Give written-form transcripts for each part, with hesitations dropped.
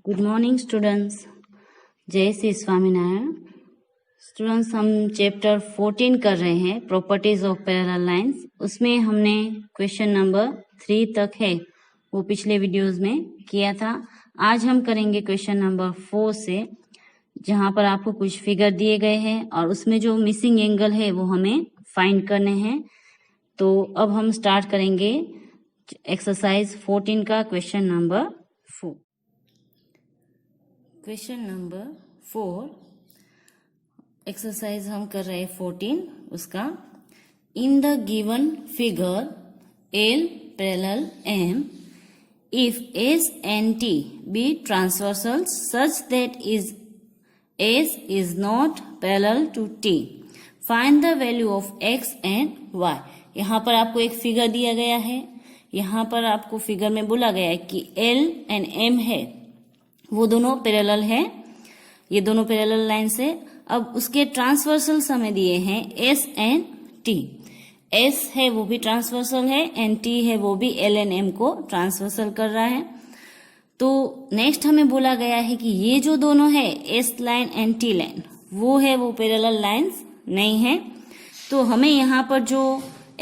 Good morning students, जय Shri Swaminarayan. Students, हम chapter 14 कर रहे हैं, प्रॉपर्टीज ऑफ पैरेलल लाइंस। उसमें हमने क्वेश्चन नंबर 3 तक है, वो पिछले वीडियोस में किया था। आज हम करेंगे क्वेश्चन नंबर 4 से, जहां पर आपको कुछ फिगर दिए गए हैं और उसमें जो मिसिंग एंगल है वो हमें फाइंड करने हैं। तो अब हम स्टार्ट करेंगे एक्सरसाइज 14 का question number 4। Question number 4 exercise हम कर रहे हैं 14 उसका। इन the given figure L parallel M, if S and T be transversals such that S is not parallel to T, find the value of X and Y। यहाँ पर आपको एक figure दिया गया है, यहाँ पर आपको फिगर में बोला गया है कि L and M है, वो दोनों पैरेलल है, ये दोनों पैरेलल लाइन से। अब उसके ट्रांसवर्सल हमें दिए हैं S एंड T। S है वो भी ट्रांसवर्सल है एंड T है वो भी L एंड M को ट्रांसवर्सल कर रहा है। तो नेक्स्ट हमें बोला गया है कि ये जो दोनों है S line and T line, वो है वो पैरेलल लाइंस नहीं है। तो हमें यहाँ पर जो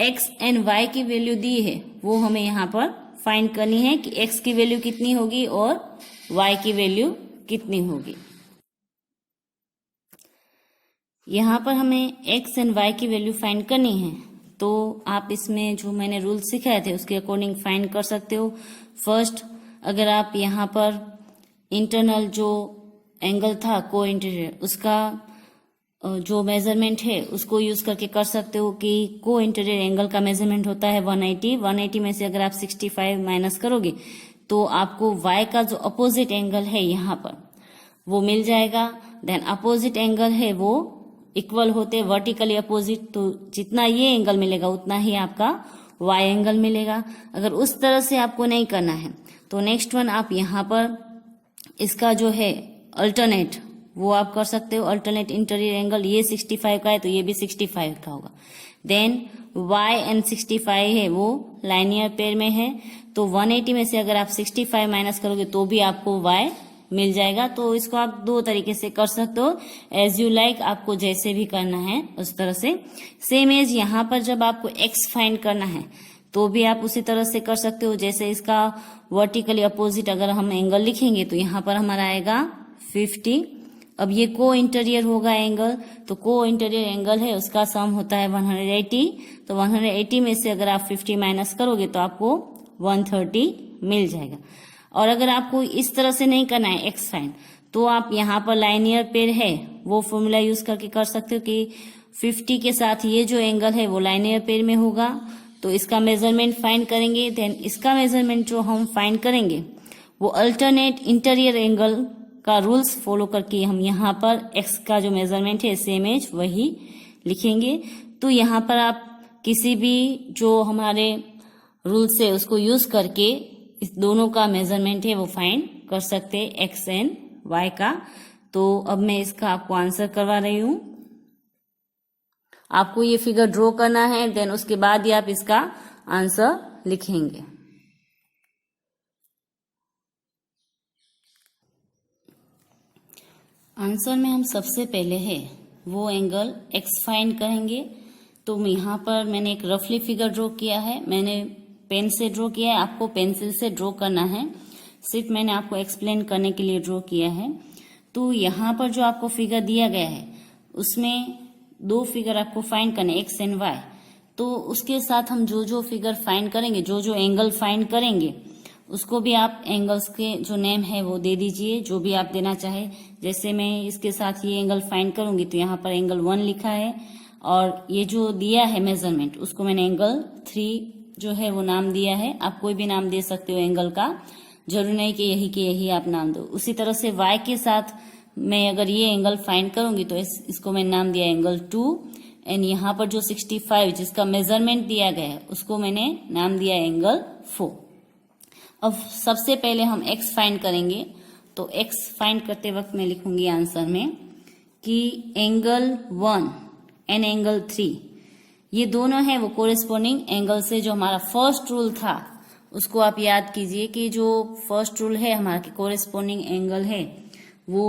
X एंड Y की वैल्यू दी है वो हमें यहाँ पर फाइंड करनी है कि X की वैल्यू कितनी होगी और Y की वैल्यू कितनी होगी। यहाँ पर हमें X एंड Y की वैल्यू फाइंड करनी है, तो आप इसमें जो मैंने रूल सिखाए थे उसके अकॉर्डिंग फाइंड कर सकते हो। फर्स्ट, अगर आप यहाँ पर इंटरनल जो एंगल था को इंटीरियर, उसका जो मेजरमेंट है उसको यूज करके कर सकते हो कि को इंटीरियर एंगल का मेजरमेंट होता है 180 में से अगर आप 65 माइनस करोगे तो आपको y का जो अपोजिट एंगल है यहाँ पर वो मिल जाएगा। देन अपोजिट एंगल है वो इक्वल होते वर्टिकली अपोजिट, तो जितना ये एंगल मिलेगा उतना ही आपका y एंगल मिलेगा। अगर उस तरह से आपको नहीं करना है तो नेक्स्ट वन, आप यहाँ पर इसका जो है अल्टरनेट वो आप कर सकते हो। अल्टरनेट इंटीरियर एंगल ये 65 का है तो ये भी 65 का होगा। देन y एंड 65 है वो लाइनियर पेयर में है, तो 180 में से अगर आप 65 माइनस करोगे तो भी आपको y मिल जाएगा। तो इसको आप दो तरीके से कर सकते हो, एज यू लाइक, आपको जैसे भी करना है उस तरह से। सेम एज यहाँ पर जब आपको x फाइंड करना है तो भी आप उसी तरह से कर सकते हो। जैसे इसका वर्टिकली अपोजिट अगर हम एंगल लिखेंगे तो यहाँ पर हमारा आएगा 50। अब ये को इंटीरियर होगा एंगल, तो को इंटीरियर एंगल है उसका सम होता है 180। तो 180 में से अगर आप 50 माइनस करोगे तो आपको 130 मिल जाएगा। और अगर आपको इस तरह से नहीं करना है एक्स फाइंड, तो आप यहाँ पर लाइनियर पेयर है वो फॉर्मूला यूज करके कर सकते हो कि 50 के साथ ये जो एंगल है वो लाइनियर पेयर में होगा, तो इसका मेजरमेंट फाइंड करेंगे। देन इसका मेजरमेंट जो हम फाइंड करेंगे वो अल्टरनेट इंटीरियर एंगल का रूल्स फॉलो करके हम यहाँ पर x का जो मेजरमेंट है सेम एज वही लिखेंगे। तो यहाँ पर आप किसी भी जो हमारे रूल्स है उसको यूज करके इस दोनों का मेजरमेंट है वो फाइंड कर सकते हैं, x एंड y का। तो अब मैं इसका आपको आंसर करवा रही हूँ। आपको ये फिगर ड्रॉ करना है, देन उसके बाद ही आप इसका आंसर लिखेंगे। आंसर में हम सबसे पहले है वो एंगल x फाइंड करेंगे। तो यहाँ पर मैंने एक रफली फिगर ड्रॉ किया है, मैंने पेन से ड्रॉ किया है, आपको पेंसिल से ड्रॉ करना है, सिर्फ मैंने आपको एक्सप्लेन करने के लिए ड्रॉ किया है। तो यहाँ पर जो आपको फिगर दिया गया है उसमें दो फिगर आपको फाइंड करने, x एंड y। तो उसके साथ हम जो जो फिगर फाइंड करेंगे, जो जो एंगल फाइंड करेंगे, उसको भी आप एंगल्स के जो नेम है वो दे दीजिए, जो भी आप देना चाहे। जैसे मैं इसके साथ ये एंगल फाइंड करूंगी तो यहाँ पर एंगल 1 लिखा है, और ये जो दिया है मेजरमेंट उसको मैंने एंगल 3 जो है वो नाम दिया है। आप कोई भी नाम दे सकते हो एंगल का, जरूरी नहीं कि यही आप नाम दो। उसी तरह से y के साथ मैं अगर ये एंगल फाइंड करूंगी तो इसको मैंने नाम दिया एंगल 2, एंड यहाँ पर जो 65 जिसका मेजरमेंट दिया गया है उसको मैंने नाम दिया एंगल 4। अब सबसे पहले हम x फाइंड करेंगे, तो x फाइंड करते वक्त मैं लिखूंगी आंसर में कि एंगल 1 एंड एंगल 3 ये दोनों है वो कोरिस्पोंडिंग एंगल से जो हमारा फर्स्ट रूल था उसको आप याद कीजिए कि जो फर्स्ट रूल है हमारा कि कोरेस्पोंडिंग एंगल है वो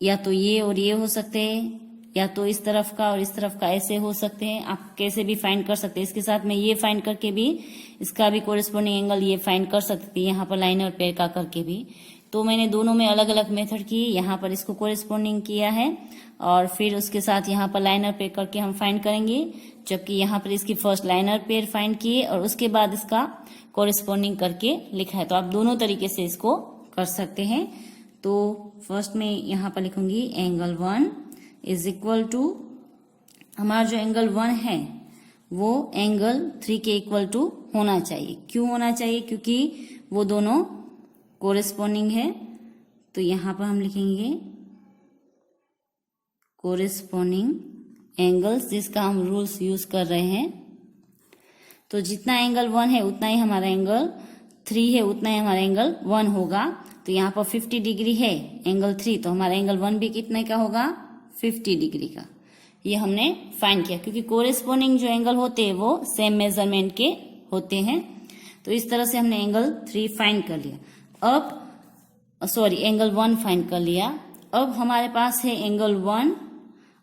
या तो ये और ये हो सकते हैं, या तो इस तरफ का और इस तरफ का ऐसे हो सकते हैं। आप कैसे भी फाइंड कर सकते हैं। इसके साथ में ये फाइंड करके भी इसका भी कोरेस्पोंडिंग एंगल ये फाइंड कर सकते हैं, यहाँ पर लाइन और पेयर का करके भी। तो मैंने दोनों में अलग अलग मेथड की, यहाँ पर इसको कोरेस्पोंडिंग किया है और फिर उसके साथ यहाँ पर लाइनर पेयर करके हम फाइंड करेंगे, जबकि यहाँ पर इसकी फर्स्ट लाइनर पेयर फाइंड किए और उसके बाद इसका कोरेस्पोंडिंग करके लिखा है। तो आप दोनों तरीके से इसको कर सकते हैं। तो फर्स्ट में यहाँ पर लिखूंगी एंगल 1 इज इक्वल टू, हमारा जो एंगल 1 है वो एंगल 3 के इक्वल टू होना चाहिए। क्यों होना चाहिए? क्योंकि वो दोनों कोरेस्पोंडिंग है। तो यहाँ पर हम लिखेंगे कोरेस्पोंडिंग एंगल्स, जिसका हम रूल्स यूज कर रहे हैं। तो जितना एंगल 1 है उतना ही हमारा एंगल 3 है, उतना ही हमारा एंगल 1 होगा। तो यहाँ पर 50 डिग्री है एंगल 3, तो हमारा एंगल 1 भी कितने का होगा? 50 डिग्री का। ये हमने फाइंड किया, क्योंकि कोरेस्पोंडिंग जो एंगल होते हैं वो सेम मेजरमेंट के होते हैं। तो इस तरह से हमने एंगल 3 फाइंड कर लिया। अब एंगल 1 फाइंड कर लिया। अब हमारे पास है एंगल 1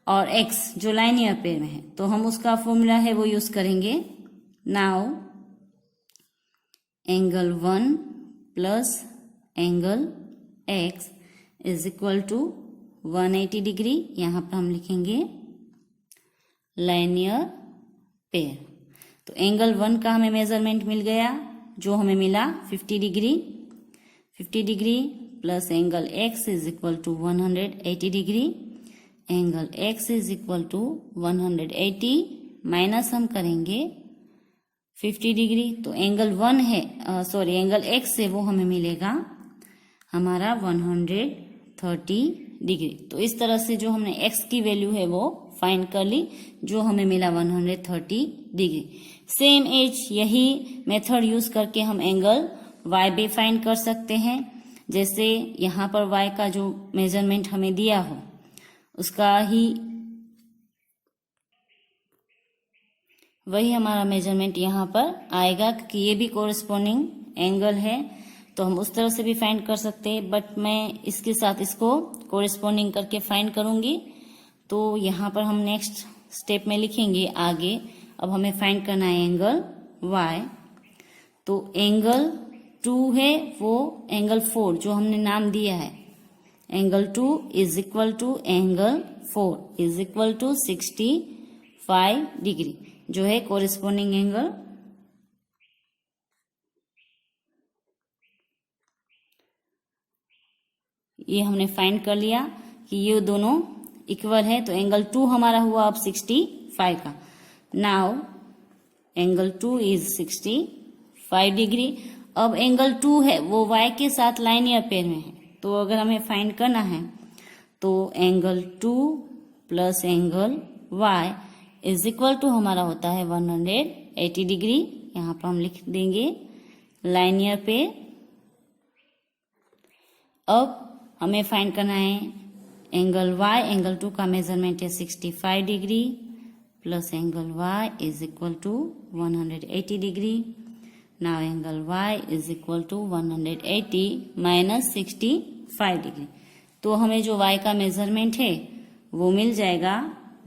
और x जो लाइनियर पेयर में है, तो हम उसका फॉर्मूला है वो यूज करेंगे। Now angle 1 plus angle x is equal to 180 degree. यहाँ पर हम लिखेंगे लाइनियर पेयर। तो एंगल 1 का हमें मेजरमेंट मिल गया, जो हमें मिला 50 degree. 50 degree plus angle x is equal to 180 degree. Angle x is equal to 180 minus हम करेंगे 50 डिग्री। तो एंगल 1 है एंगल x से वो हमें मिलेगा हमारा 130 डिग्री। तो इस तरह से जो हमने x की वैल्यू है वो फाइंड कर ली, जो हमें मिला 130 डिग्री। सेम एज यही मेथड यूज करके हम एंगल y भी फाइंड कर सकते हैं। जैसे यहाँ पर y का जो मेजरमेंट हमें दिया हो उसका ही वही हमारा मेजरमेंट यहाँ पर आएगा, क्योंकि ये भी कोरेस्पोंडिंग एंगल है। तो हम उस तरह से भी फाइंड कर सकते हैं, बट मैं इसके साथ इसको कोरेस्पोंडिंग करके फाइंड करूंगी। तो यहाँ पर हम नेक्स्ट स्टेप में लिखेंगे आगे। अब हमें फाइंड करना है एंगल y। तो एंगल 2 है वो एंगल 4 जो हमने नाम दिया है, angle 2 is equal to angle 4 is equal to 65 degree, जो है कोरेस्पोंडिंग एंगल। ये हमने फाइंड कर लिया कि ये दोनों इक्वल है। तो एंगल 2 हमारा हुआ अब 65 का। Now angle 2 is 65 degree. अब एंगल 2 है वो y के साथ लाइनियर पेयर में है, तो अगर हमें फाइंड करना है तो angle 2 plus angle y is equal to हमारा होता है 180 डिग्री। यहाँ पर हम लिख देंगे लाइनियर पेयर। अब हमें फाइंड करना है एंगल y। एंगल 2 का मेजरमेंट है 65 degree plus angle y is equal to 180 degree. Now angle y is equal to 180 minus 65 degree. तो हमें जो y का मेजरमेंट है वो मिल जाएगा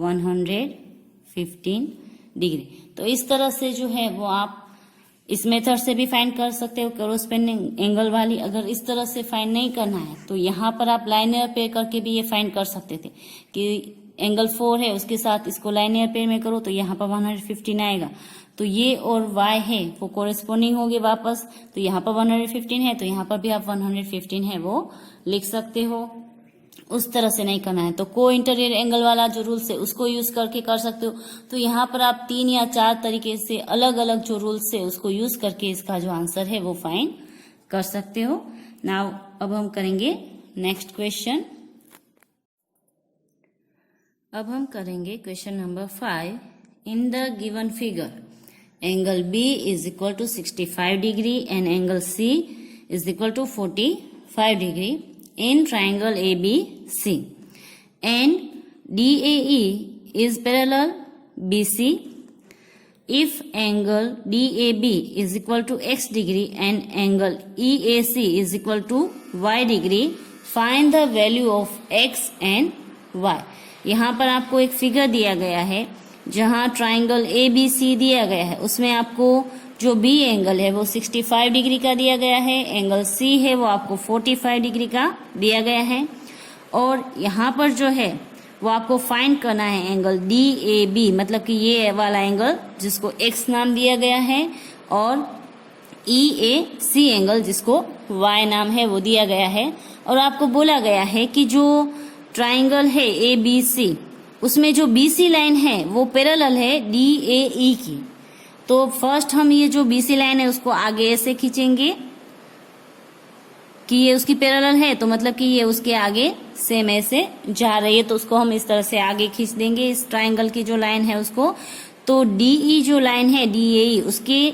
115 डिग्री। तो इस तरह से जो है वो आप इस मेथड से भी फाइंड कर सकते हो कोरेस्पोंडिंग एंगल वाली। अगर इस तरह से फाइंड नहीं करना है तो यहाँ पर आप लाइनियर पेयर करके भी ये फाइंड कर सकते थे कि एंगल 4 है उसके साथ इसको लाइनियर पेयर में करो तो यहाँ पर 115 आएगा। तो ये और y है वो कोरेस्पोंडिंग होगी वापस। तो यहाँ पर 115 है तो यहाँ पर भी आप 115 है वो लिख सकते हो। उस तरह से नहीं करना है तो को इंटीरियर एंगल वाला जो रूल्स है उसको यूज करके कर सकते हो। तो यहाँ पर आप 3 या 4 तरीके से अलग अलग जो रूल्स है उसको यूज करके इसका जो आंसर है वो फाइंड कर सकते हो। नाउ अब हम करेंगे नेक्स्ट क्वेश्चन। अब हम करेंगे question number 5। In the given figure angle B is equal to 65 degree and angle C is equal to 45 degree in triangle ABC and DAE is parallel BC if angle DAB is equal to x degree and angle EAC is equal to y degree, find the value of x and y। यहाँ पर आपको एक figure दिया गया है जहाँ triangle ABC दिया गया है, उसमें आपको जो B एंगल है वो 65 डिग्री का दिया गया है, एंगल C है वो आपको 45 डिग्री का दिया गया है, और यहाँ पर जो है वो आपको फाइंड करना है एंगल DAB, मतलब कि ये वाला एंगल जिसको x नाम दिया गया है, और EAC एंगल जिसको y नाम है वो दिया गया है। और आपको बोला गया है कि जो ट्राइंगल है ABC, उसमें जो BC लाइन है वो पैरेलल है DAE की। तो फर्स्ट हम ये जो BC लाइन है उसको आगे ऐसे खींचेंगे कि ये उसकी पैरेलल है, तो मतलब कि ये उसके आगे सेम ऐसे जा रही है, तो उसको हम इस तरह से आगे खींच देंगे इस ट्राइंगल की जो लाइन है उसको। तो DE जो लाइन है DAE, उसके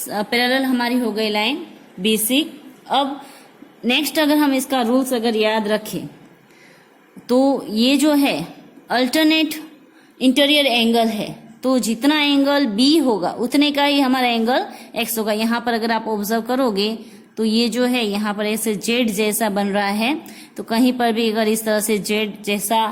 पैरेलल हमारी हो गई लाइन BC। अब नेक्स्ट अगर हम इसका रूल्स अगर याद रखें तो ये जो है अल्टरनेट इंटीरियर एंगल है, तो जितना एंगल B होगा उतने का ही हमारा एंगल X होगा। यहाँ पर अगर आप ऑब्जर्व करोगे तो ये जो है यहाँ पर ऐसे Z जैसा बन रहा है, तो कहीं पर भी अगर इस तरह से Z जैसा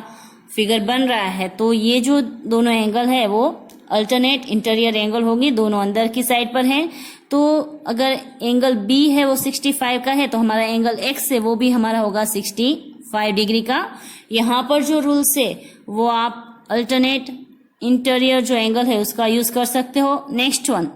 फिगर बन रहा है तो ये जो दोनों एंगल है वो अल्टरनेट इंटीरियर एंगल होगी, दोनों अंदर की साइड पर है। तो अगर एंगल B है वो 65 का है तो हमारा एंगल X है वो भी हमारा होगा 65 डिग्री का। यहाँ पर जो रूल्स है वो आप अल्टरनेट इंटीरियर जो एंगल है उसका यूज कर सकते हो। नेक्स्ट वन,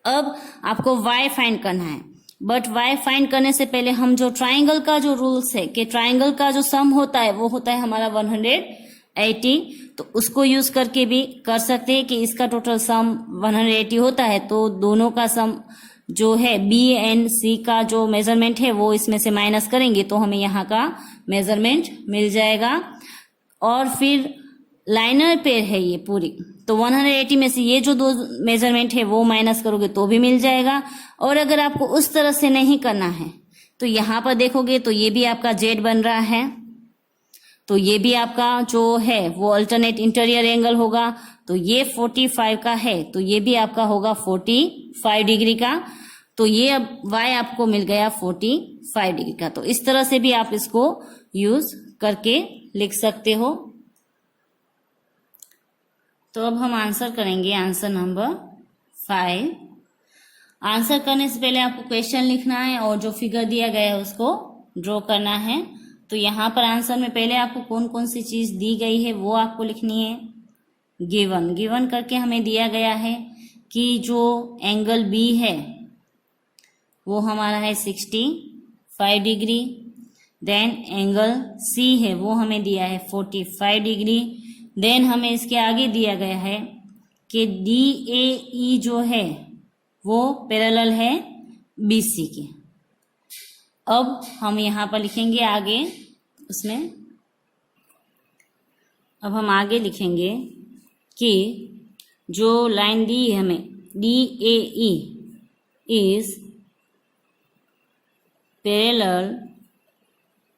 अब आपको y फाइंड करना है, बट y फाइंड करने से पहले हम जो ट्राइंगल का जो रूल्स है कि ट्राइंगल का जो सम होता है वो होता है हमारा 180, तो उसको यूज करके भी कर सकते हैं कि इसका टोटल सम 180 होता है, तो दोनों का सम जो है B एंड C का जो मेजरमेंट है वो इसमें से माइनस करेंगे तो हमें यहाँ का मेजरमेंट मिल जाएगा। और फिर लाइनर पेयर है ये पूरी, तो 180 में से ये जो दो मेजरमेंट है वो माइनस करोगे तो भी मिल जाएगा। और अगर आपको उस तरह से नहीं करना है तो यहाँ पर देखोगे तो ये भी आपका Z बन रहा है, तो ये भी आपका जो है वो अल्टरनेट इंटीरियर एंगल होगा। तो ये 45 का है तो ये भी आपका होगा 45 डिग्री का, तो ये अब y आपको मिल गया 45 डिग्री का। तो इस तरह से भी आप इसको यूज करके लिख सकते हो। तो अब हम आंसर करेंगे आंसर नंबर 5। आंसर करने से पहले आपको क्वेश्चन लिखना है और जो फिगर दिया गया है उसको ड्रॉ करना है। तो यहाँ पर आंसर में पहले आपको कौन कौन सी चीज दी गई है वो आपको लिखनी है। गिवन करके हमें दिया गया है कि जो एंगल B है वो हमारा है 65 डिग्री, देन एंगल C है वो हमें दिया है 45 डिग्री, देन हमें इसके आगे दिया गया है कि DAE जो है वो पैरेलल है BC के। अब हम यहाँ पर लिखेंगे आगे उसमें, अब हम आगे लिखेंगे कि जो लाइन दी है हमें DAE is parallel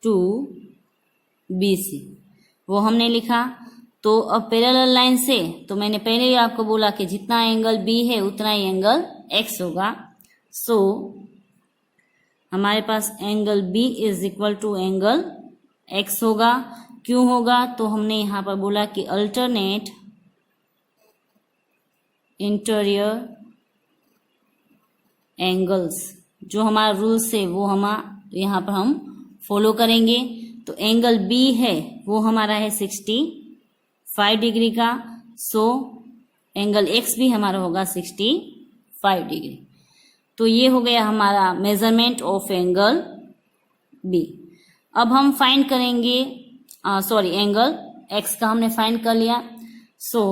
to BC, वो हमने लिखा। तो अब पैरेलल लाइन से तो मैंने पहले ही आपको बोला कि जितना एंगल B है उतना ही एंगल X होगा। सो हमारे पास angle B is equal to angle X होगा। क्यों होगा? तो हमने यहाँ पर बोला कि अल्टरनेट इंटीरियर एंगल्स, जो हमारा रूल्स है वो हम यहाँ पर हम फॉलो करेंगे। तो एंगल B है वो हमारा है 65 डिग्री का, सो एंगल X भी हमारा होगा 65 डिग्री। तो ये हो गया हमारा मेजरमेंट ऑफ एंगल B। अब हम फाइंड करेंगे एंगल X का हमने फाइंड कर लिया। So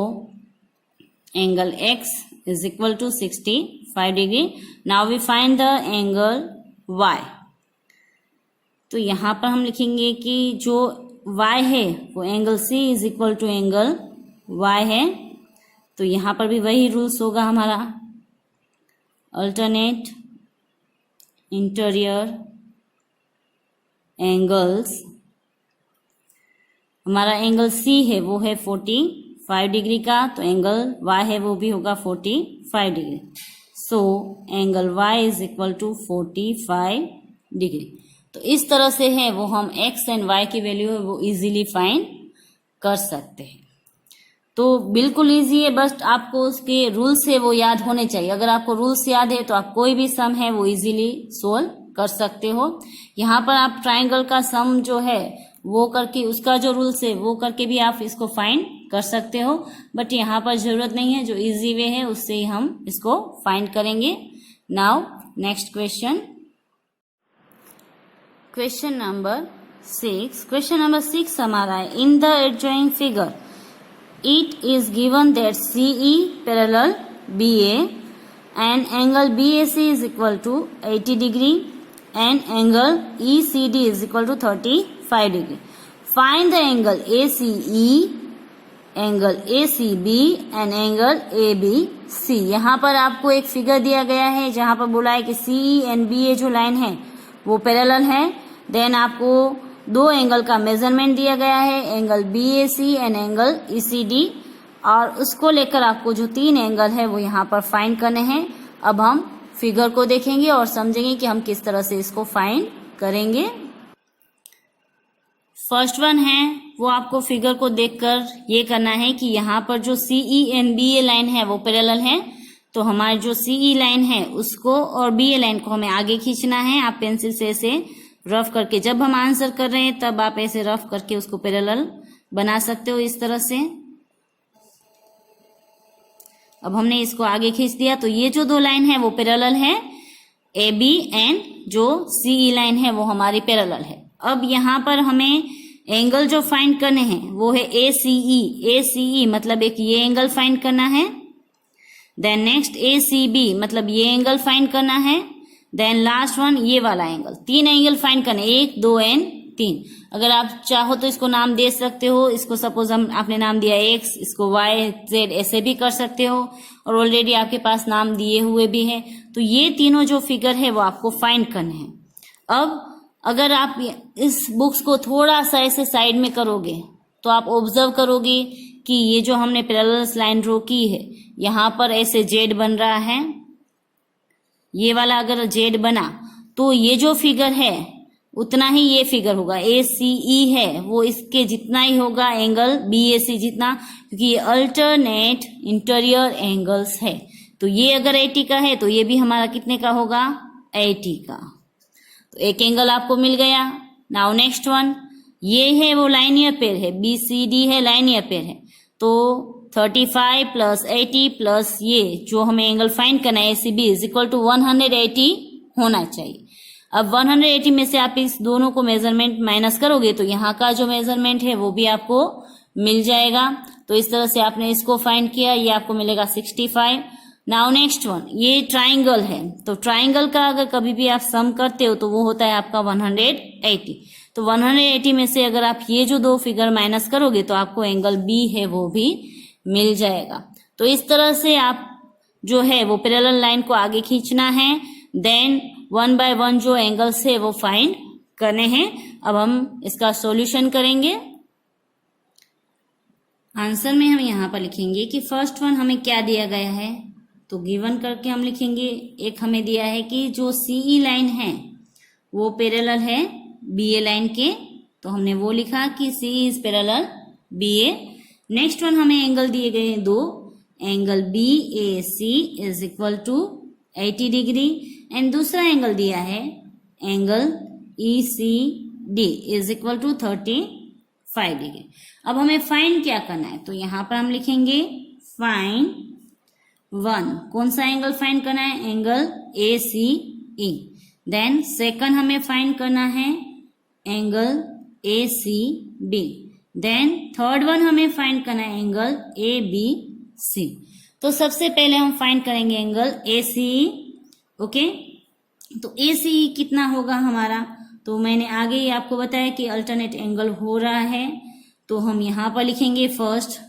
angle X is equal to 65 degree. Now we find the angle Y। तो यहाँ पर हम लिखेंगे कि जो y है वो angle C is equal to angle Y है। तो यहाँ पर भी वही रूल्स होगा हमारा, अल्टरनेट इंटीरियर एंगल्स। हमारा एंगल C है वो है 5 डिग्री का, तो एंगल y है वो भी होगा 45 degree. So angle y is equal to 45 degree. तो इस तरह से है वो हम x एंड y की वैल्यू है वो इजीली फाइंड कर सकते हैं। तो बिल्कुल इजी है, बस आपको उसके रूल्स है वो याद होने चाहिए। अगर आपको रूल्स याद है तो आप कोई भी सम है वो इजीली सोल्व कर सकते हो। यहाँ पर आप ट्राइंगल का सम जो है वो करके, उसका जो रूल्स है वो करके भी आप इसको फाइंड कर सकते हो, बट यहाँ पर जरूरत नहीं है। जो इजी वे है उससे ही हम इसको फाइंड करेंगे। Now next question, question number 6। Question number 6 हमारा है, in the adjoining figure it is given that CE parallel BA and angle BAC is equal to 80 degree and angle ECD is equal to 35 degree. Find the angle ACE, angle ACB and angle ABC. यहाँ पर आपको एक figure दिया गया है जहाँ पर बोला है कि CE and BA जो लाइन है वो पैरेलल है। देन आपको दो एंगल का मेजरमेंट दिया गया है, angle BAC and angle ECD, और उसको लेकर आपको जो तीन एंगल है वो यहाँ पर फाइंड करने हैं। अब हम फिगर को देखेंगे और समझेंगे कि हम किस तरह से इसको फाइंड करेंगे। फर्स्ट वन है वो आपको फिगर को देखकर ये करना है कि यहाँ पर जो CE एंड BA लाइन है वो पैरेलल है। तो हमारी जो CE लाइन है उसको और BA लाइन को हमें आगे खींचना है। आप पेंसिल से ऐसे रफ करके, जब हम आंसर कर रहे हैं तब आप ऐसे रफ करके उसको पैरेलल बना सकते हो इस तरह से। अब हमने इसको आगे खींच दिया, तो ये जो दो लाइन है वो पैरेलल है, AB एंड जो CE लाइन है वो हमारी पैरेलल है। अब यहाँ पर हमें एंगल जो फाइंड करने हैं वो है ACE। ACE मतलब एक ये एंगल फाइंड करना है। देन नेक्स्ट ACB मतलब ये एंगल फाइंड करना है। देन लास्ट वन ये वाला एंगल। तीन एंगल फाइंड करने, 1, 2 एंड 3। अगर आप चाहो तो इसको नाम दे सकते हो। इसको सपोज आपने नाम दिया X, इसको Y, Z ऐसे भी कर सकते हो, और ऑलरेडी आपके पास नाम दिए हुए भी है। तो ये तीनों जो फिगर है वो आपको फाइंड करने हैं। अब अगर आप इस बुक्स को थोड़ा सा ऐसे साइड में करोगे तो आप ऑब्जर्व करोगे कि ये जो हमने पैरेलल लाइन ड्रॉ की है यहाँ पर ऐसे Z बन रहा है। ये वाला अगर Z बना तो ये जो फिगर है उतना ही ये फिगर होगा। ACE है वो इसके जितना ही होगा, एंगल BAC जितना, क्योंकि ये अल्टरनेट इंटीरियर एंगल्स है। तो ये अगर 80 का है तो ये भी हमारा कितने का होगा, 80 का। तो एक एंगल आपको मिल गया। नाउ नेक्स्ट वन, ये है वो लाइनियर पेयर है, BCD है लाइनियर पेयर है। तो 35 प्लस 80 प्लस ये जो हमें एंगल फाइंड करना है ACB इज इक्वल टू 180 होना चाहिए। अब 180 में से आप इस दोनों को मेजरमेंट माइनस करोगे तो यहाँ का जो मेजरमेंट है वो भी आपको मिल जाएगा। तो इस तरह से आपने इसको फाइंड किया, ये आपको मिलेगा 65। नाउ नेक्स्ट वन, ये ट्राइंगल है, तो ट्राइंगल का अगर कभी भी आप सम करते हो तो वो होता है आपका 180। तो 180 में से अगर आप ये जो दो फिगर माइनस करोगे तो आपको एंगल B है वो भी मिल जाएगा। तो इस तरह से आप जो है वो पैरेलल लाइन को आगे खींचना है। देन 1 बाय 1 जो एंगल्स है वो फाइंड करने हैं। अब हम इसका सॉल्यूशन करेंगे। आंसर में हम यहाँ पर लिखेंगे कि फर्स्ट वन हमें क्या दिया गया है, तो गिवन करके हम लिखेंगे। एक हमें दिया है कि जो CE लाइन है वो पैरेलल है BA लाइन के, तो हमने वो लिखा कि CE is parallel BA। Next one हमें एंगल दिए गए हैं दो, angle BAC is equal to 80 degree and दूसरा एंगल दिया है angle ECD is equal to 35 degree. अब हमें फाइंड क्या करना है, तो यहाँ पर हम लिखेंगे फाइंड 1। कौन सा एंगल फाइंड करना है, एंगल ACE। देन सेकंड हमें फाइंड करना है angle ACB। Then third one हमें फाइंड करना है एंगल ABC। तो सबसे पहले हम फाइंड करेंगे एंगल ACE। ओके, तो ACE कितना होगा हमारा, तो मैंने आगे ही आपको बताया कि अल्टरनेट एंगल हो रहा है। तो हम यहाँ पर लिखेंगे फर्स्ट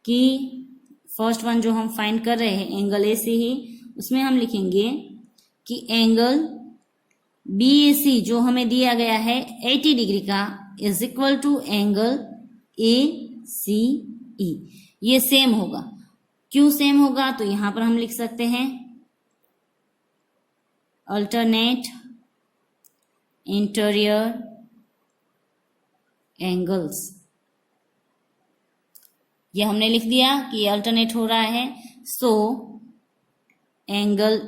कि फर्स्ट वन जो हम फाइंड कर रहे हैं एंगल ACE, उसमें हम लिखेंगे कि एंगल BAC जो हमें दिया गया है 80 डिग्री का is equal to angle ACE। ये सेम होगा। क्यों सेम होगा? तो यहां पर हम लिख सकते हैं अल्टरनेट इंटीरियर एंगल्स। ये हमने लिख दिया कि अल्टरनेट हो रहा है। So angle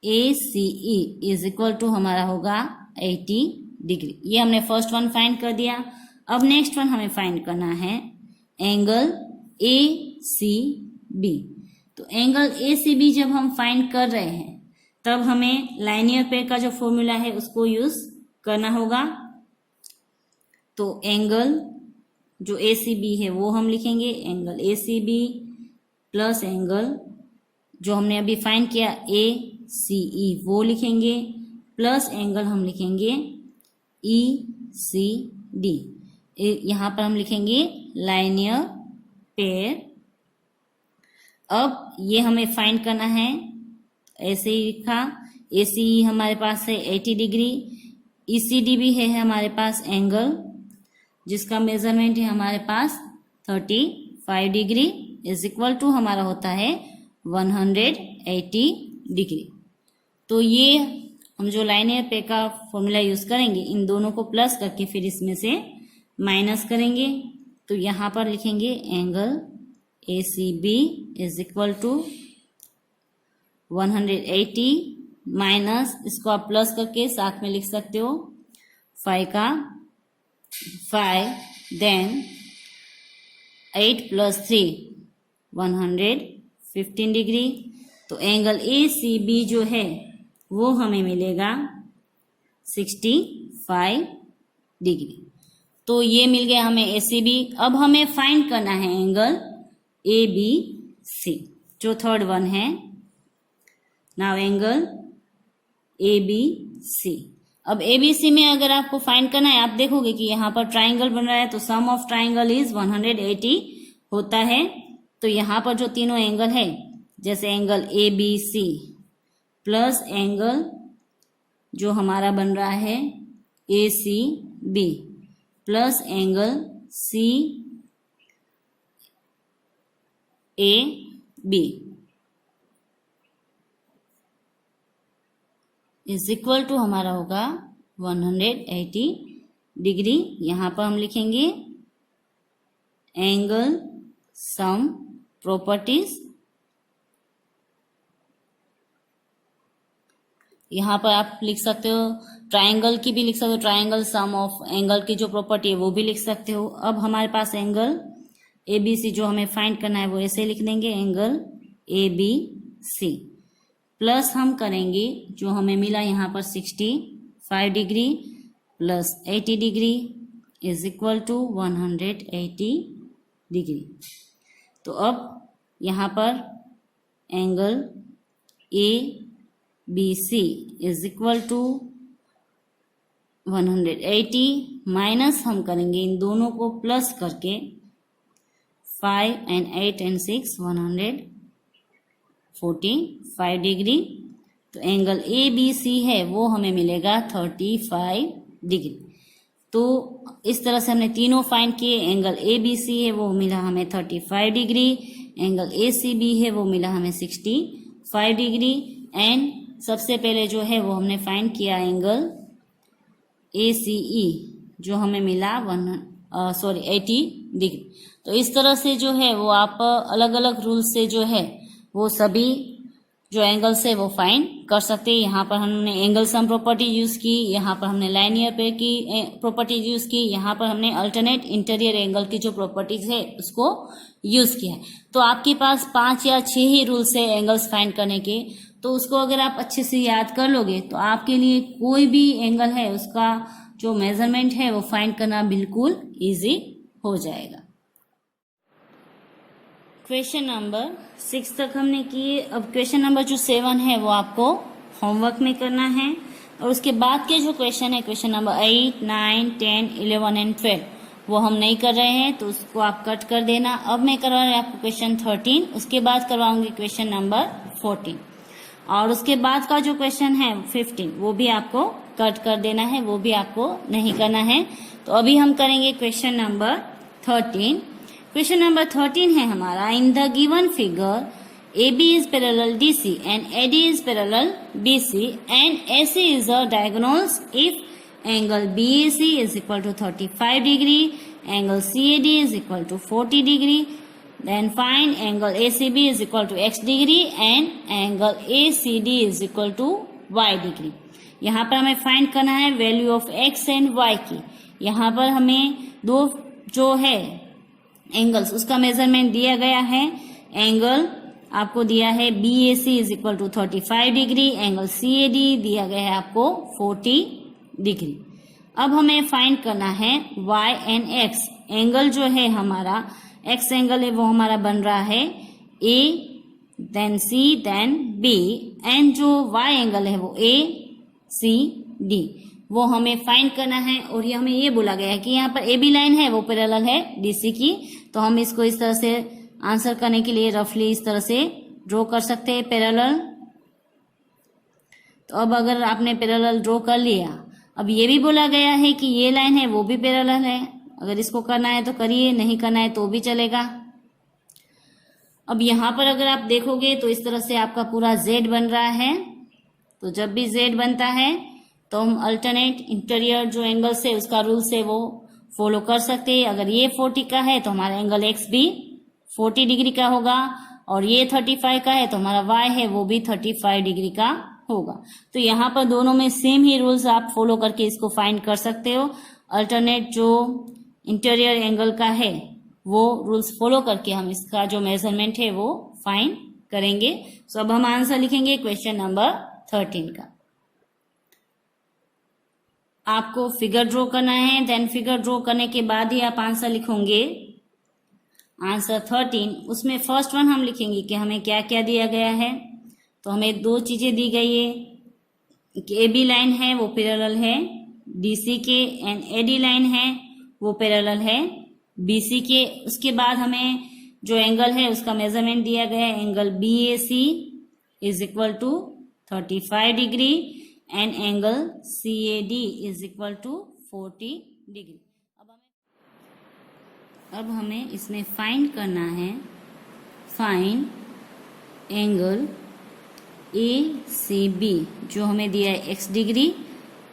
ACE is equal to हमारा होगा 80 डिग्री। ये हमने फर्स्ट वन फाइंड कर दिया। अब नेक्स्ट वन हमें फाइंड करना है एंगल ACB। तो एंगल ACB जब हम फाइंड कर रहे हैं तब हमें लाइनियर पेयर का जो फॉर्मूला है उसको यूज करना होगा। तो एंगल जो ACB है वो हम लिखेंगे एंगल ACB प्लस एंगल जो हमने अभी फाइंड किया ACE वो लिखेंगे, प्लस एंगल हम लिखेंगे ECD। यहां पर हम लिखेंगे लाइनियर पेयर। अब ये हमें फाइंड करना है, ऐसे ही लिखा। ACE हमारे पास है 80 डिग्री, ECD भी है हमारे पास एंगल जिसका मेजरमेंट है हमारे पास 35 डिग्री इज इक्वल टू हमारा होता है 180 डिग्री। तो ये हम जो लाइनियर पेयर का फॉर्मूला यूज करेंगे इन दोनों को प्लस करके फिर इसमें से माइनस करेंगे। तो यहां पर लिखेंगे angle ACB is equal to 180 minus, इसको आप प्लस करके साथ में लिख सकते हो 5 देन 8 प्लस 3 115 डिग्री। तो एंगल ACB जो है वो हमें मिलेगा 65 डिग्री। तो ये मिल गया हमें ACB। अब हमें फाइंड करना है एंगल ABC जो थर्ड वन है। Now angle ABC। अब ABC में अगर आपको फाइंड करना है, आप देखोगे कि यहाँ पर ट्राइंगल बन रहा है तो सम ऑफ ट्राइंगल इज 180 होता है। तो यहाँ पर जो तीनों एंगल है जैसे एंगल ABC प्लस एंगल जो हमारा बन रहा है ACB plus angle CAB is equal to हमारा होगा 180 डिग्री। यहां पर हम लिखेंगे एंगल सम प्रॉपर्टीज। यहां पर आप लिख सकते हो ट्राइंगल की भी लिख सकते हो, ट्राइंगल सम ऑफ एंगल की जो प्रॉपर्टी है वो भी लिख सकते हो। अब हमारे पास एंगल ABC जो हमें फाइंड करना है वो ऐसे लिख देंगे एंगल ABC प्लस हम करेंगे जो हमें मिला यहाँ पर 65 degree plus 80 degree is equal to 180 degree. तो अब यहाँ पर angle ABC is equal to 180 minus हम करेंगे इन दोनों को प्लस करके 5 and 8 and 6 145 डिग्री। तो एंगल ABC है वो हमें मिलेगा 35 डिग्री। तो इस तरह से हमने तीनों फाइंड किए। एंगल ABC है वो मिला हमें 35 डिग्री, एंगल ACB है वो मिला हमें 65 डिग्री एंड सबसे पहले जो है वो हमने फाइंड किया एंगल ACE जो हमें मिला 80 डिग्री। तो इस तरह से जो है वो आप अलग अलग रूल से जो है वो सभी जो एंगल्स है वो फाइंड कर सकते हैं। यहाँ पर हमने एंगल सम प्रॉपर्टी यूज की, यहाँ पर हमने लाइनियर पेयर की प्रॉपर्टी यूज की, यहाँ पर हमने अल्टरनेट इंटीरियर एंगल की जो प्रॉपर्टीज है उसको यूज किया है। तो आपके पास 5 या 6 ही रूल्स है एंगल्स फाइंड करने के। तो उसको अगर आप अच्छे से याद कर लोगे तो आपके लिए कोई भी एंगल है उसका जो मेजरमेंट है वो फाइंड करना बिल्कुल इजी हो जाएगा। क्वेश्चन नंबर 6 तक हमने किए। अब क्वेश्चन नंबर जो 7 है वो आपको होमवर्क में करना है और उसके बाद के जो क्वेश्चन है क्वेश्चन नंबर 8, 9, 10, 11 एंड 12 वो हम नहीं कर रहे हैं तो उसको आप कट कर देना। अब मैं करवा रही हूँ आपको क्वेश्चन 13, उसके बाद करवाऊंगी क्वेश्चन नंबर 14 और उसके बाद का जो क्वेश्चन है 15 वो भी आपको कट कर देना है, वो भी आपको नहीं करना है। तो अभी हम करेंगे क्वेश्चन नंबर 13। क्वेश्चन नंबर 13 है हमारा, इन the given figure AB is parallel DC and AD is parallel BC and AC is the diagonals if angle BAC is equal to 35 degree, angle CAD is equal to 40 degree, then find angle ACB is equal to X degree and angle ACD is equal to Y degree. यहाँ पर हमें find करना है value of X and Y की। यहाँ पर हमें दो जो है एंगल्स उसका मेजरमेंट दिया गया है। एंगल आपको दिया है BAC is equal to 35 degree, angle CAD दिया गया है आपको 40 डिग्री। अब हमें फाइंड करना है Y एंड X। एंगल जो है हमारा X एंगल है वो हमारा बन रहा है A then C then B and जो Y एंगल है वो ACD वो हमें फाइंड करना है। और ये हमें ये बोला गया है कि यहाँ पर AB लाइन है वो पैरेलल है DC की, तो हम इसको इस तरह से आंसर करने के लिए रफली इस तरह से ड्रॉ कर सकते हैं पैरेलल। तो अब अगर आपने पैरेलल ड्रॉ कर लिया, अब ये भी बोला गया है कि ये लाइन है वो भी पैरेलल है, अगर इसको करना है तो करिए, नहीं करना है तो भी चलेगा। अब यहाँ पर अगर आप देखोगे तो इस तरह से आपका पूरा Z बन रहा है। तो जब भी Z बनता है तो हम अल्टरनेट इंटीरियर जो एंगल्स है उसका रूल्स है वो फॉलो कर सकते हैं। अगर ये 40 का है तो हमारा एंगल X भी 40 डिग्री का होगा, और ये 35 का है तो हमारा Y है वो भी 35 डिग्री का होगा। तो यहाँ पर दोनों में सेम ही रूल्स आप फॉलो करके इसको फाइंड कर सकते हो। अल्टरनेट जो इंटीरियर एंगल का है वो रूल्स फॉलो करके हम इसका जो मेजरमेंट है वो फाइंड करेंगे। सो अब हम आंसर लिखेंगे क्वेश्चन नंबर 13 का। आपको फिगर ड्रॉ करना है, देन फिगर ड्रॉ करने के बाद ही आप आंसर लिखोगे। आंसर 13 उसमें फर्स्ट वन हम लिखेंगे कि हमें क्या क्या दिया गया है। तो हमें दो चीजें दी गई है कि AB लाइन है वो पैरेलल है DC के एंड AD लाइन है वो पैरेलल है BC के। उसके बाद हमें जो एंगल है उसका मेजरमेंट दिया गया है, angle BAC is equal to 35 degree and angle CAD is equal to 40 degree. अब हमें इसमें फाइंड करना है, फाइंड एंगल ACB जो हमें दिया है X degree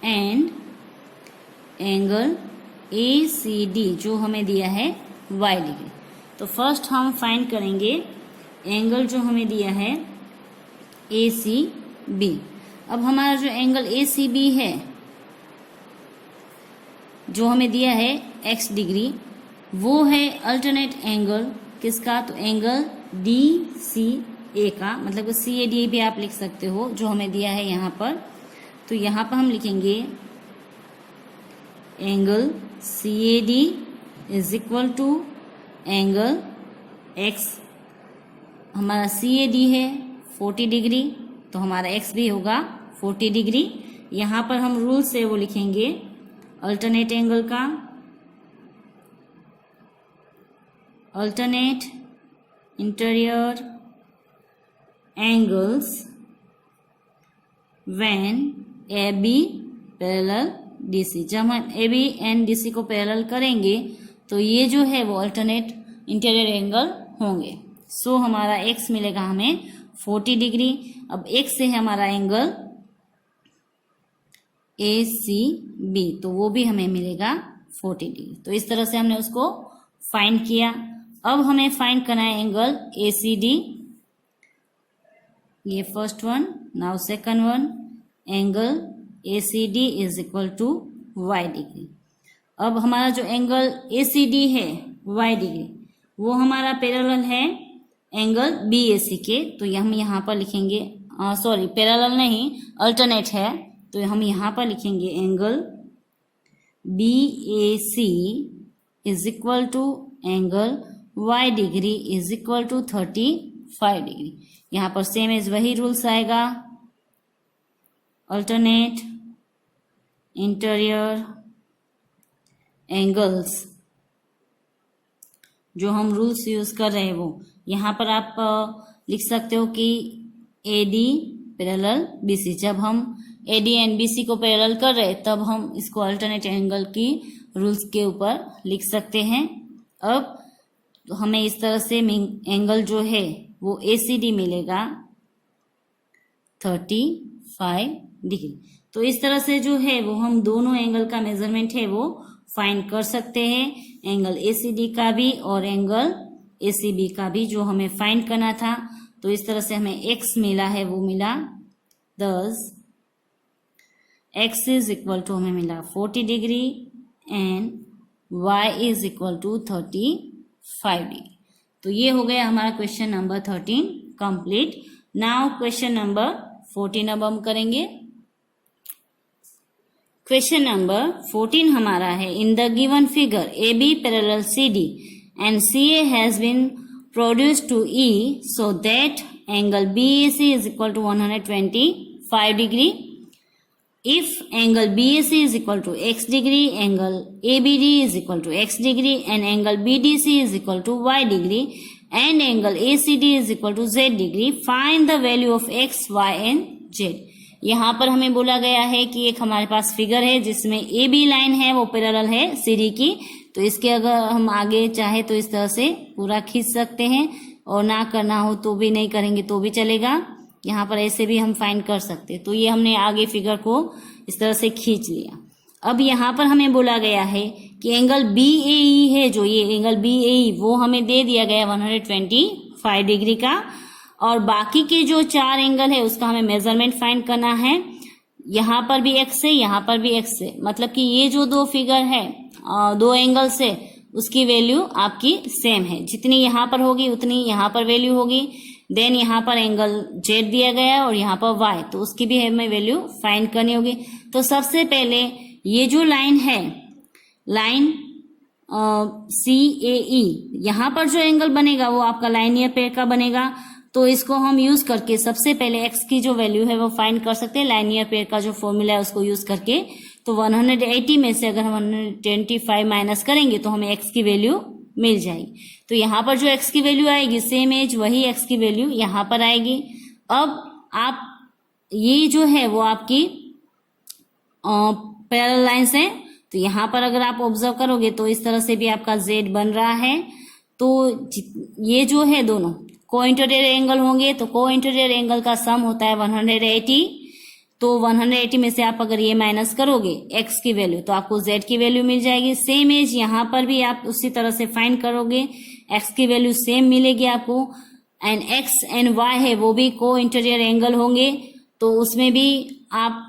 and angle ACD जो हमें दिया है Y डिग्री। तो फर्स्ट हम फाइंड करेंगे एंगल जो हमें दिया है ACB। अब हमारा जो एंगल ACB है जो हमें दिया है X डिग्री वो है अल्टरनेट एंगल किसका, तो एंगल DCA का, मतलब CAD भी आप लिख सकते हो जो हमें दिया है यहाँ पर। तो यहाँ पर हम लिखेंगे angle CAD is equal to angle X। हमारा CAD है 40 डिग्री तो हमारा X भी होगा 40 डिग्री। यहाँ पर हम रूल से वो लिखेंगे अल्टरनेट एंगल का, alternate interior angles when AB parallel DC। जब हम AB एंड DC को पैरेलल करेंगे तो ये जो है वो अल्टरनेट इंटीरियर एंगल होंगे। सो हमारा X मिलेगा हमें 40 डिग्री। अब X से है हमारा एंगल ACB तो वो भी हमें मिलेगा 40 डिग्री। तो इस तरह से हमने उसको फाइंड किया। अब हमें फाइंड करना है एंगल ACD, ये first one. Now second one, angle ACD is equal to Y degree. अब हमारा जो एंगल ACD है Y डिग्री वो हमारा पैरेलल है एंगल BAC के। तो हम यहाँ पर लिखेंगे, सॉरी पैरेलल नहीं अल्टरनेट है, तो हम यहाँ पर लिखेंगे angle BAC is equal to angle Y degree is equal to 35 degree. यहाँ पर सेम एज वही रूल्स आएगा, अल्टरनेट इंटीरियर एंगल्स जो हम रूल्स यूज कर रहे हैं वो यहाँ पर आप लिख सकते हो कि AD पैरेलल BC। जब हम AD एंड BC को पैरेलल कर रहे तब हम इसको अल्टरनेट एंगल की रूल्स के ऊपर लिख सकते हैं। अब तो हमें इस तरह से एंगल जो है वो ACD मिलेगा 35 डिग्री। तो इस तरह से जो है वो हम दोनों एंगल का मेजरमेंट है वो फाइंड कर सकते हैं, एंगल ACD का भी और एंगल ACB का भी जो हमें फाइंड करना था। तो इस तरह से हमें x मिला है वो मिला 10, x इज इक्वल टू हमें मिला 40 degree and y is equal to 35 degree. तो ये हो गया हमारा question number 13 complete. Now question number 14 अब हम करेंगे। क्वेश्चन नंबर 14 हमारा है, in the given figure AB parallel CD and CA has been produced to E so that angle BAC is equal to 125 degree. If angle BAC is equal to x degree, angle ABD is equal to x degree and angle BDC is equal to y degree and angle ACD is equal to z degree, find the value of x, y and z. यहाँ पर हमें बोला गया है कि एक हमारे पास figure है जिसमें AB लाइन है वो पैरेलल है CD की। तो इसके अगर हम आगे चाहे तो इस तरह से पूरा खींच सकते हैं और ना करना हो तो भी नहीं करेंगे तो भी चलेगा। यहाँ पर ऐसे भी हम फाइंड कर सकते हैं। तो ये हमने आगे फिगर को इस तरह से खींच लिया। अब यहाँ पर हमें बोला गया है कि एंगल BAE है, जो ये एंगल BAE वो हमें दे दिया गया 125 डिग्री का, और बाकी के जो 4 एंगल है उसका हमें मेजरमेंट फाइंड करना है। यहाँ पर भी x है, यहाँ पर भी x है, मतलब कि ये जो दो फिगर है, दो एंगल से उसकी वैल्यू आपकी सेम है। जितनी यहाँ पर होगी उतनी यहाँ पर वैल्यू होगी। देन यहाँ पर एंगल Z दिया गया है और यहाँ पर Y, तो उसकी भी हमें वैल्यू फाइंड करनी होगी। तो सबसे पहले ये जो लाइन है, लाइन CAE, यहाँ पर जो एंगल बनेगा वो आपका लाइनियर पेयर का बनेगा। तो इसको हम यूज करके सबसे पहले x की जो वैल्यू है वो फाइंड कर सकते हैं लाइनियर पेयर का जो फॉर्मूला है उसको यूज करके। तो 180 में से अगर हम 125 माइनस करेंगे तो हमें x की वैल्यू मिल जाएगी। तो यहाँ पर जो x की वैल्यू आएगी सेम एज वही x की वैल्यू यहाँ पर आएगी। अब आप ये जो है वो आपकी पैरेलल लाइंस है। तो यहाँ पर अगर आप ऑब्जर्व करोगे तो इस तरह से भी आपका z बन रहा है। तो ये जो है दोनों को इंटीरियर एंगल होंगे, तो को इंटीरियर एंगल का सम होता है 180। तो 180 में से आप अगर ये माइनस करोगे x की वैल्यू तो आपको z की वैल्यू मिल जाएगी। सेम एज यहाँ पर भी आप उसी तरह से फाइंड करोगे, x की वैल्यू सेम मिलेगी आपको। एंड x एंड y है वो भी को इंटीरियर एंगल होंगे, तो उसमें भी आप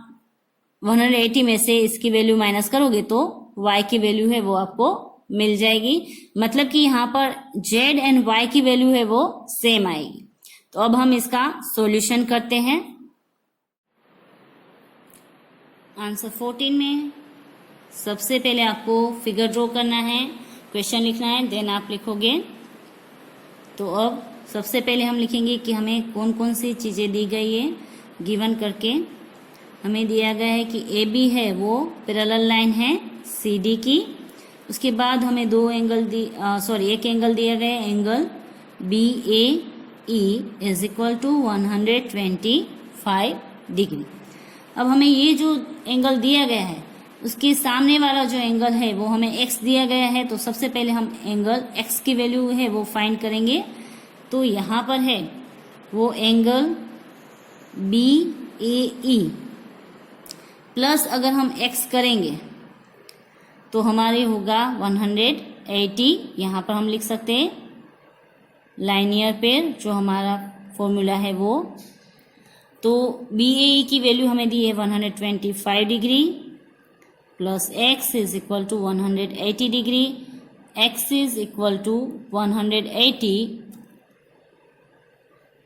180 में से इसकी वैल्यू माइनस करोगे तो y की वैल्यू है वो आपको मिल जाएगी। मतलब कि यहाँ पर z एंड y की वैल्यू है वो सेम आएगी। तो अब हम इसका सॉल्यूशन करते हैं। आंसर 14 में सबसे पहले आपको फिगर ड्रॉ करना है, क्वेश्चन लिखना है, देन आप लिखोगे। तो अब सबसे पहले हम लिखेंगे कि हमें कौन कौन सी चीजें दी गई है। गिवन करके हमें दिया गया है कि AB है वो पैरेलल लाइन है CD की। उसके बाद हमें एक एंगल दिया गया है, angle BAE is equal to 125 degree. अब हमें ये जो एंगल दिया गया है उसके सामने वाला जो एंगल है वो हमें x दिया गया है। तो सबसे पहले हम एंगल x की वैल्यू है वो फाइंड करेंगे। तो यहाँ पर है वो एंगल BAE प्लस अगर हम x करेंगे तो हमारे होगा 180। यहाँ पर हम लिख सकते हैं लाइनियर पेयर जो हमारा फॉर्मूला है वो। तो BAE की वैल्यू हमें दी है 125 degree plus x is equal to 180 degree. x is equal to 180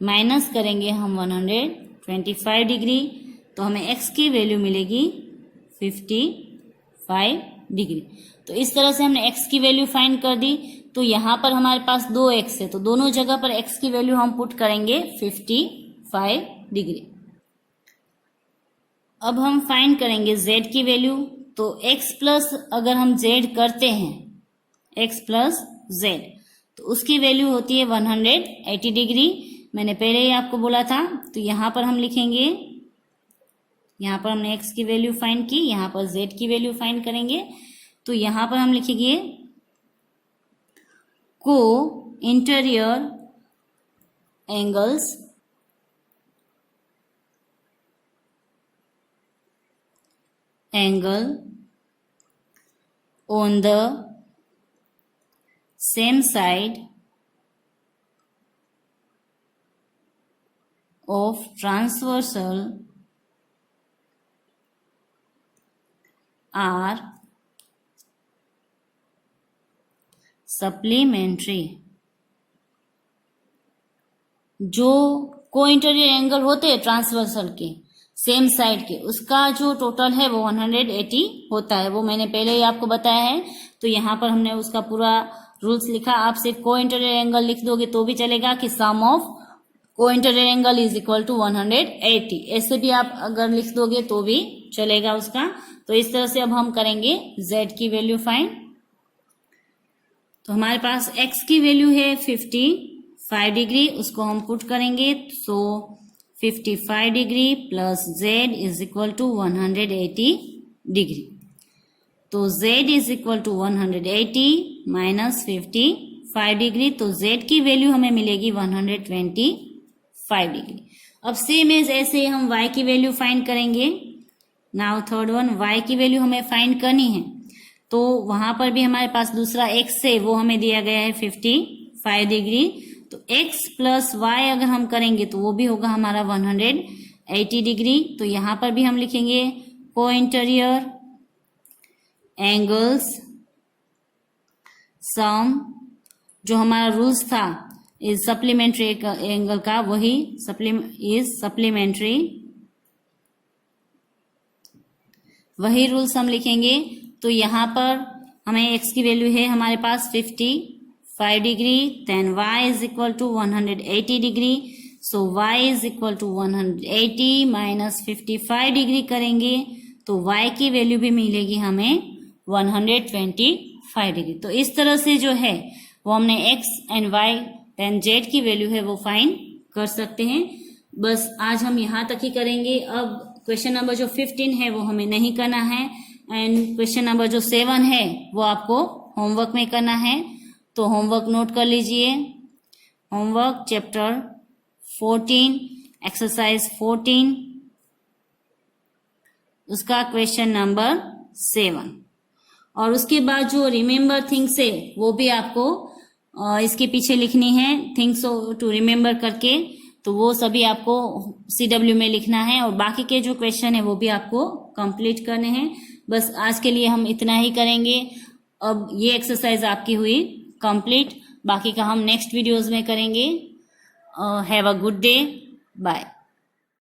minus करेंगे हम 125 डिग्री, तो हमें x की वैल्यू मिलेगी 55 डिग्री। तो इस तरह से हमने x की वैल्यू फाइंड कर दी। तो यहाँ पर हमारे पास 2x है, तो दोनों जगह पर x की वैल्यू हम पुट करेंगे 55 डिग्री। अब हम फाइंड करेंगे z की वैल्यू। तो x प्लस अगर हम z करते हैं, x प्लस z, तो उसकी वैल्यू होती है 180 डिग्री। मैंने पहले ही आपको बोला था। तो यहाँ पर हम लिखेंगे, यहाँ पर हमने x की वैल्यू फाइंड की, यहाँ पर z की वैल्यू फाइंड करेंगे। तो यहाँ पर हम लिखेंगे को interior angles angle on the same side of transversal are supplementary। जो को इंटीरियर एंगल होते हैं ट्रांसवर्सल के सेम साइड के, उसका जो टोटल है वो 180 होता है। वो मैंने पहले ही आपको बताया है, तो यहाँ पर हमने उसका पूरा रूल्स लिखा। आप सिर्फ को इंटीरियर एंगल लिख दोगे तो भी चलेगा कि सम ऑफ को interior angle is equal to 180, ऐसे भी आप अगर लिख दोगे तो भी चलेगा उसका। तो इस तरह से अब हम करेंगे z की वैल्यू फाइंड। तो हमारे पास x की वैल्यू है 55 डिग्री, उसको हम पुट करेंगे। So 55 degree plus z is equal to 180 degree. तो z is equal to 180 minus 55 degree, तो z की वैल्यू हमें मिलेगी 125 डिग्री। अब सेम एज ऐसे हम y की वैल्यू फाइंड करेंगे। नाउ थर्ड वन, y की वैल्यू हमें फाइंड करनी है, तो वहां पर भी हमारे पास दूसरा x है, वो हमें दिया गया है 55 डिग्री। तो x प्लस y अगर हम करेंगे तो वो भी होगा हमारा 180 डिग्री। तो यहां पर भी हम लिखेंगे को इंटीरियर एंगल्स सम, जो हमारा रूल्स था इज सप्लीमेंट्री एंगल का, वही इज सप्लीमेंट्री, वही रूल्स हम लिखेंगे। तो यहाँ पर हमें x की वैल्यू है हमारे पास 55 degree, then y is equal to 180 degree. So y is equal to 180 minus 55 degree करेंगे तो y की वैल्यू भी मिलेगी हमें 125 डिग्री। तो इस तरह से जो है वो हमने x and y then z की वैल्यू है वो फाइंड कर सकते हैं। बस आज हम यहाँ तक ही करेंगे। अब क्वेश्चन नंबर जो 15 है वो हमें नहीं करना है, एंड क्वेश्चन नंबर जो 7 है वो आपको होमवर्क में करना है। तो होमवर्क नोट कर लीजिए। होमवर्क चैप्टर 14 एक्सरसाइज 14 उसका क्वेश्चन नंबर 7, और उसके बाद जो रिमेम्बर थिंग्स है वो भी आपको इसके पीछे लिखनी है, थिंग्स टू रिमेम्बर करके। तो वो सभी आपको CW में लिखना है, और बाकी के जो क्वेश्चन है वो भी आपको कंप्लीट करने हैं। बस आज के लिए हम इतना ही करेंगे। अब ये एक्सरसाइज आपकी हुई कंप्लीट, बाकी का हम नेक्स्ट वीडियोस में करेंगे। Have a good day, bye.